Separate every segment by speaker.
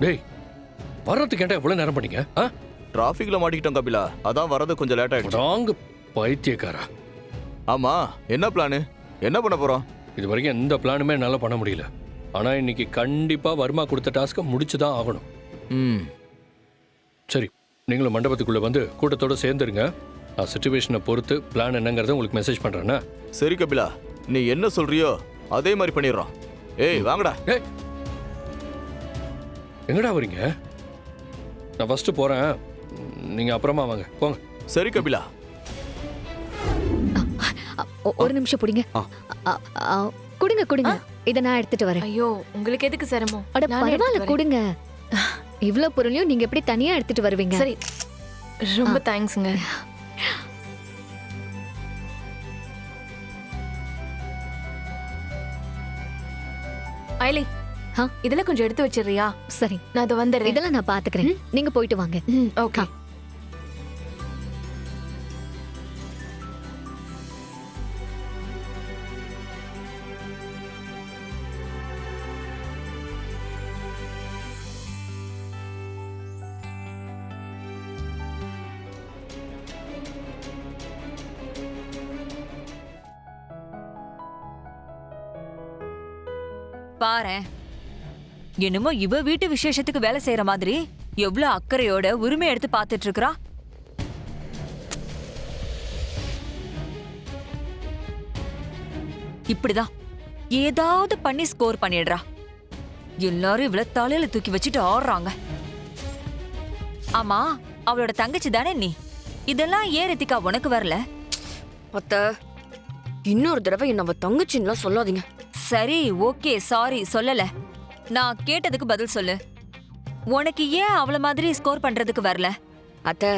Speaker 1: டேய், வர்றதுக்கு ஏன்டா இவ்வளவு நேரம் பண்ணீங்க?
Speaker 2: டிராஃபிக்ல மாட்டிக்கிட்டோம் கபிலா, அதான் வரது கொஞ்சம் லேட் ஆயிடுச்சு.
Speaker 1: நாங்க பைத்தியக்காரா.
Speaker 2: ஆமா, என்ன பிளானு? என்ன பண்ண போறோம்?
Speaker 1: இது வரைக்கும் எந்த பிளானுமே என்னால பண்ண முடியல. ஆனா இன்னைக்கு கண்டிப்பா வர்மா கொடுத்த டாஸ்க்கை முடிச்சுதான் ஆகணும். சரி, நீங்களும் மண்டபத்துக்குள்ள வந்து கூட்டத்தோட சேர்ந்துருங்க. நான் சிச்சுவேஷனை பொறுத்து பிளான் என்னங்கறத உங்களுக்கு மெசேஜ் பண்றேன்னா.
Speaker 2: சரி கபிலா, நீ என்ன சொல்றியோ அதே மாதிரி பண்ணிடுறோம். ஏய் வாங்கடா.
Speaker 1: ஏய், எங்கடா வரீங்க? நான் ஃபர்ஸ்ட் போறேன், நீங்க அப்புறமா வாங்க. போங்க.
Speaker 2: சரி கபிலா.
Speaker 3: ஒரு நிமிஷம் புடிங்க. குடுங்க குடுங்க, இத நான் எடுத்துட்டு வரேன்.
Speaker 4: ஐயோ, உங்களுக்கு எதுக்கு சிரமம்?
Speaker 3: அட பரவாயில்ல, குடுங்க. இவ்ளோ பொருளையும் நீங்க எப்படி தனியா எடுத்துட்டு வருவீங்க?
Speaker 4: சரி, ரொம்ப தேங்க்ஸ்ங்க. ஐலி, இதெல்லாம் கொஞ்சம் எடுத்து வச்சிடுறியா?
Speaker 3: சரி,
Speaker 4: நான் அதை வந்துடுறேன்.
Speaker 3: இதெல்லாம் நான் பாத்துக்கிறேன். நீங்க போயிட்டு வாங்க.
Speaker 4: ஓகே.
Speaker 5: பாரேன், என்னமோ இவ வீட்டு விசேஷத்துக்கு வேலை செய்யற மாதிரி எவ்வளவு அக்கறையோட உரிமை எடுத்து பாத்துட்டு இருக்கா. இப்படிதான் ஏதாவது பண்ணி ஸ்கோர் பண்ணிடுறா. எல்லாரும் இவ்வளவு தலையில தூக்கி வச்சுட்டு ஆடுறாங்க. ஆமா, அவளோட தங்கச்சி தானே நீ. இதெல்லாம் ஏன் ரித்திகா உனக்கு வரல?
Speaker 6: அத்த, இன்னொரு தடவை என்ன தங்கச்சின்லாம் சொல்லாதீங்க.
Speaker 5: சரி, ஓகே, சாரி, சொல்லல. நான் கேட்டதுக்கு பதில் சொல்லு. உனக்கு ஏன் அவள மாதிரி ஸ்கோர் பண்றதுக்கு வரல?
Speaker 6: அத்த,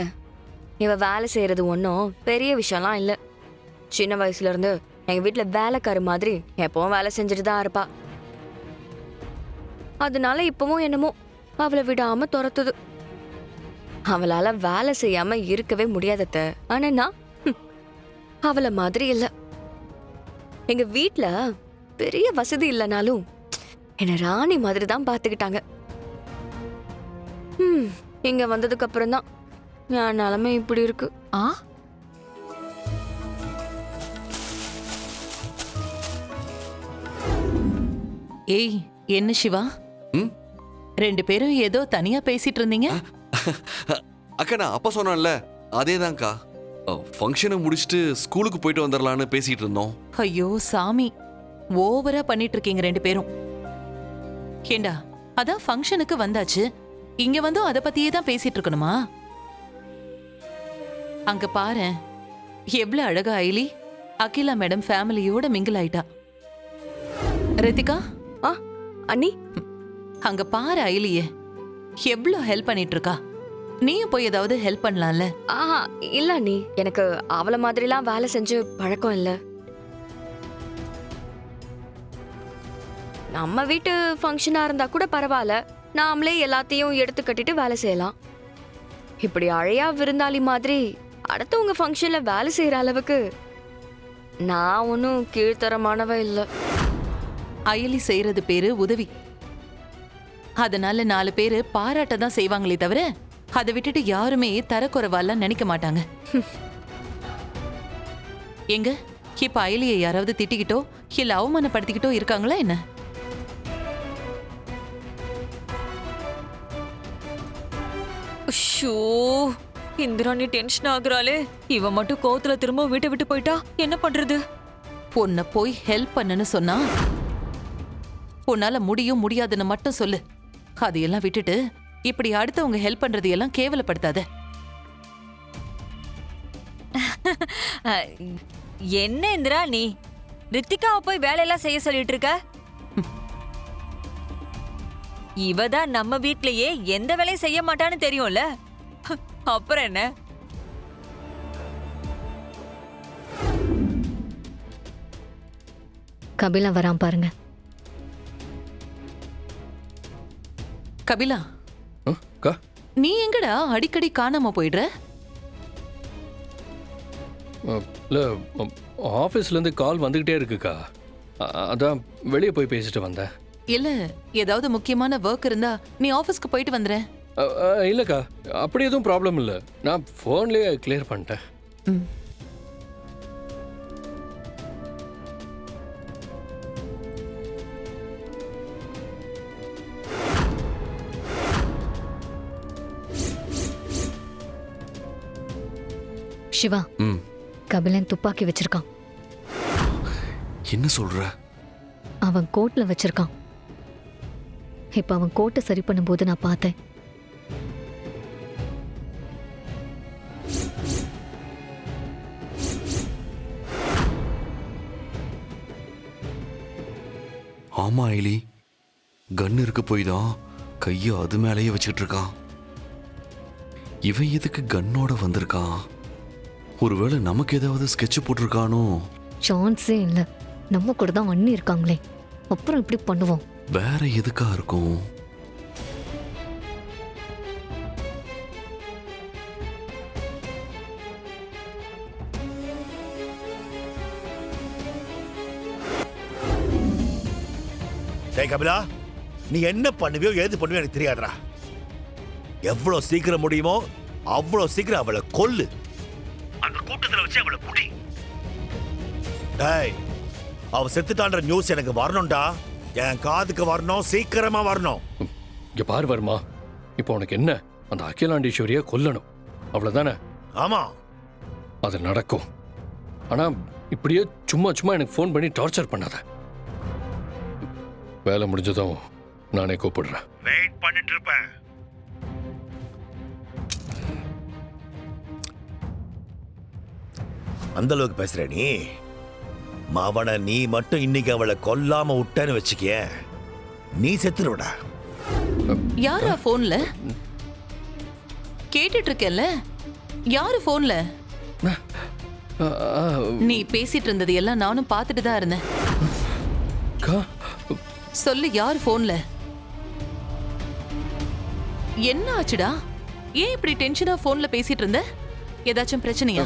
Speaker 6: இவ வேலை செய்யறது ஒன்றும் பெரிய விஷயம்லாம் இல்லை. சின்ன வயசுல இருந்து எங்க வீட்டுல வேலைக்காரு மாதிரி எப்பவும் வேலை செஞ்சுட்டு தான் இருப்பா. அதனால இப்பவும் என்னமோ அவளை விடாம துரத்துது. அவளால வேலை செய்யாம இருக்கவே முடியாதத்த. ஆனா நான் அவளை மாதிரி இல்ல. எங்க வீட்டுல பெரிய வசதி இல்லைனாலும் என்ன ராணி மாதிரி தான் பாத்துக்கிட்டாங்க. இங்க வந்ததுக்கு அப்புறம் தான் என் நிலைமை இப்படி இருக்கு.
Speaker 7: ஏய், என்ன சிவா, ரெண்டு பேரும் ஏதோ தனியா பேசிட்டு இருந்தீங்க?
Speaker 8: அக்கா, நான் அப்பா சொன்னேன்ல அதேதான்க்கா. ஃபங்க்ஷனை முடிச்சுட்டு ஸ்கூலுக்கு போயிட்டு வந்துடலான்னு பேசிட்டு இருந்தோம்.
Speaker 7: ஐயோ சாமி, ஓவரா பண்ணிட்டு இருக்கீங்க ரெண்டு பேரும். ஏண்டா, அதான் ஃபங்க்ஷனுக்கு வந்தாச்சு, இங்க வந்து அத பத்தியே தான் பேசிட்டு இருக்கணுமா? அங்க பாரு, எவ்வளவு அழகா ஐலி அகிலா மேடம் ஃபேமிலியோட மிங்கிள் ஆயிட்டா. ரித்திகா,
Speaker 6: அண்ணி,
Speaker 7: அங்க பாரு ஐலிய எவ்வளவு ஹெல்ப் பண்ணிட்டு இருக்கா. நீயும் போய் ஏதாவது ஹெல்ப் பண்ணலாம்ல?
Speaker 6: ஆஹா, இல்ல அண்ணி, எனக்கு அவள மாதிரிலாம் வேலை செஞ்சு பழக்கம் இல்ல. நம்ம வீட்டு ஃபங்க்ஷனா இருந்தா கூட பரவாயில்ல, நாமளே எல்லாத்தையும் எடுத்து கட்டிட்டு வேலை செய்யலாம். இப்படி அழையா விருந்தாளி மாதிரி அடுத்தவங்க ஃபங்க்ஷன்ல வேலை செய்யற அளவுக்கு நான் ஒன்னும் கீழ்த்தரமானவ இல்ல.
Speaker 7: அயலி செய்யறது பேரு உதவி. அதனால 4 பேரு பாராட்ட தான் செய்வாங்களே தவிர அதை விட்டுட்டு யாருமே தரக்குறைவாலாம் நினைக்க மாட்டாங்க. எங்க இப்ப அயலியை யாராவது திட்டிக்கிட்டோ இல்ல அவமானப்படுத்திக்கிட்டோ இருக்காங்களா என்ன?
Speaker 5: ஷோ, இந்திராணி டென்ஷன் ஆகுறாளே. இவ மட்டும் கோவத்துல திரும்ப வீட்டை விட்டு போயிட்டா என்ன பண்றது?
Speaker 7: உன்னை போய் ஹெல்ப் பண்ணுன்னு சொன்னா உன்னால முடியும் முடியாதுன்னு மட்டும் சொல்லு. அதையெல்லாம் விட்டுட்டு இப்படி அடுத்தவங்க ஹெல்ப் பண்றதையெல்லாம் கேவலப்படுத்தாத.
Speaker 5: என்ன இந்திரா நீ ரித்திகாவை போய் வேலையெல்லாம் செய்ய சொல்லிட்டு இருக்க? இவதான் நம்ம வீட்லயே எந்த வேலையும் செய்ய மாட்டான்னு தெரியும்ல, அப்புறம் என்ன?
Speaker 3: கபிலா வரான் பாருங்க.
Speaker 7: கபிலா, நீ எங்கடா அடிக்கடி காணாம போயிடுற?
Speaker 1: இல்ல, ஆஃபீஸ்லேருந்து கால் வந்துக்கிட்டே இருக்குக்கா. அதான் வெளியே போய் பேசிட்டு வந்தேன்.
Speaker 7: இல்ல ஏதாவது முக்கியமான ஒர்க் இருந்தா நீ ஆபீஸ்க்கு போயிட்டு வந்துற.
Speaker 1: இல்லைக்கா, அப்படி எதுவும் ப்ராப்ளம் இல்லை. நான் ஃபோன்லேயே கிளியர் பண்ணிட்டேன்.
Speaker 7: ம்.
Speaker 3: சிவா,
Speaker 8: ம்
Speaker 3: கபிலன் துப்பாக்கி வச்சிருக்கான்.
Speaker 8: என்ன சொல்ற?
Speaker 3: அவன் கோட்ல வச்சிருக்கான். இப்ப அவன் கோட்டை சரி பண்ணும்போது நான் பார்த்தேன்.
Speaker 8: ஆமா ஐலி, கன் இருக்க போய் தான் கையை அது மேலேயே வச்சுக்கிட்டு இருக்கான். இவன் எதுக்கு கன்னோட வந்திருக்கான்? ஒருவேளை நமக்கு ஏதாவது ஸ்கெட்ச் போட்டிருக்கானோ?
Speaker 3: சான்ஸே இல்ல. நம்ம கூட தான் அண்ணி இருக்காங்களே, அப்புறம் இப்படி பண்ணுவோம்.
Speaker 8: வேற எதுக்கா இருக்கும்?
Speaker 9: டேய் கபிலா, நீ என்ன பண்ணுவியோ ஏது பண்ணுவியோ எனக்கு தெரியாதுடா. எவ்வளவு சீக்கிரம் முடியுமோ அவ்வளவு சீக்கிரம் அவளை கொல்லு. அந்த கூட்டத்துல வச்சு அவளை புடி. டேய், அவ செத்துட்டான்ற நியூஸ் எனக்கு வரணும்டா. என் காதுக்கு வரணும், சீக்கிரமா வரணும்.
Speaker 1: இங்க பாரு வர்மா, இப்போ உனக்கு என்ன? அந்த அகிலாண்டீஸ்வரியை கொல்லணும், அவ்வளவுதானே?
Speaker 9: ஆமா,
Speaker 1: அது நடக்கும். ஆனா இப்படியே சும்மா சும்மா எனக்கு ஃபோன் பண்ணி டார்ச்சர் பண்ணாத. வேலை முடிஞ்சதும் நானே கூப்பிடுறேன்.
Speaker 9: வெயிட் பண்ணிட்டு இருப்பேன். அந்த அளவுக்கு பேசுற நீ? மாவன, நீ மட்டும் இன்னைக்கு அவளை கொல்லாம விட்டேன்னு வச்சுக்கிய, நீ செத்துருவடா.
Speaker 7: யாரா போன்ல? கேட்டுட்டு இருக்கேன்ல, யாரு போன்ல? நீ பேசிட்டு இருந்தது எல்லாம் நானும் பார்த்துட்டு தான் இருந்தேன். சொல்லு, யார் போன்ல? என்ன ஆச்சுடா? ஏன் இப்படி டென்ஷனா போன்ல பேசிட்டு இருந்த? ஏதாச்சும் பிரச்சனையா?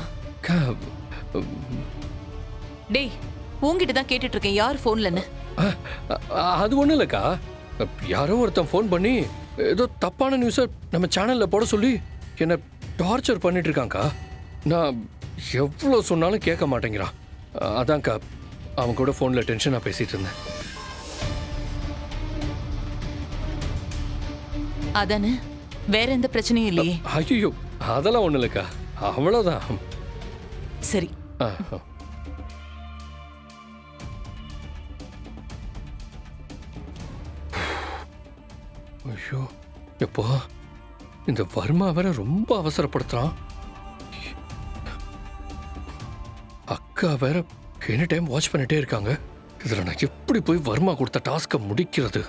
Speaker 7: டேய், உன்கிட்ட தான் கேட்டுட்டு இருக்கேன், யார் போன்லன்னு.
Speaker 1: அது ஒண்ணும் இல்லக்கா, யாரோ ஒருத்தன் ஃபோன் பண்ணி ஏதோ தப்பான நியூஸை நம்ம சேனல்ல போட சொல்லி என்ன டார்ச்சர் பண்ணிட்டு இருக்காங்க்கா. நான் எவ்வளோ சொன்னாலும் கேட்க மாட்டேங்கிறான். அதான்க்கா அவன் கூட ஃபோன்ல டென்ஷனாக பேசிட்டு இருந்தேன்.
Speaker 7: அதானே, வேற எந்த பிரச்சனையும் இல்லையே?
Speaker 1: ஐயோ, அதெல்லாம் ஒண்ணும் இல்லக்கா, அவ்வளோதான்.
Speaker 7: சரி.
Speaker 1: ஐயோ, எப்போ இந்த வர்மா வேற ரொம்ப அவசரப்படுத்துறான். அக்கா வேற எனி டைம் வாட்ச் பண்ணிட்டே இருக்காங்க. இதுல நான் எப்படி போய் வர்மா கொடுத்த டாஸ்கை முடிக்கிறது?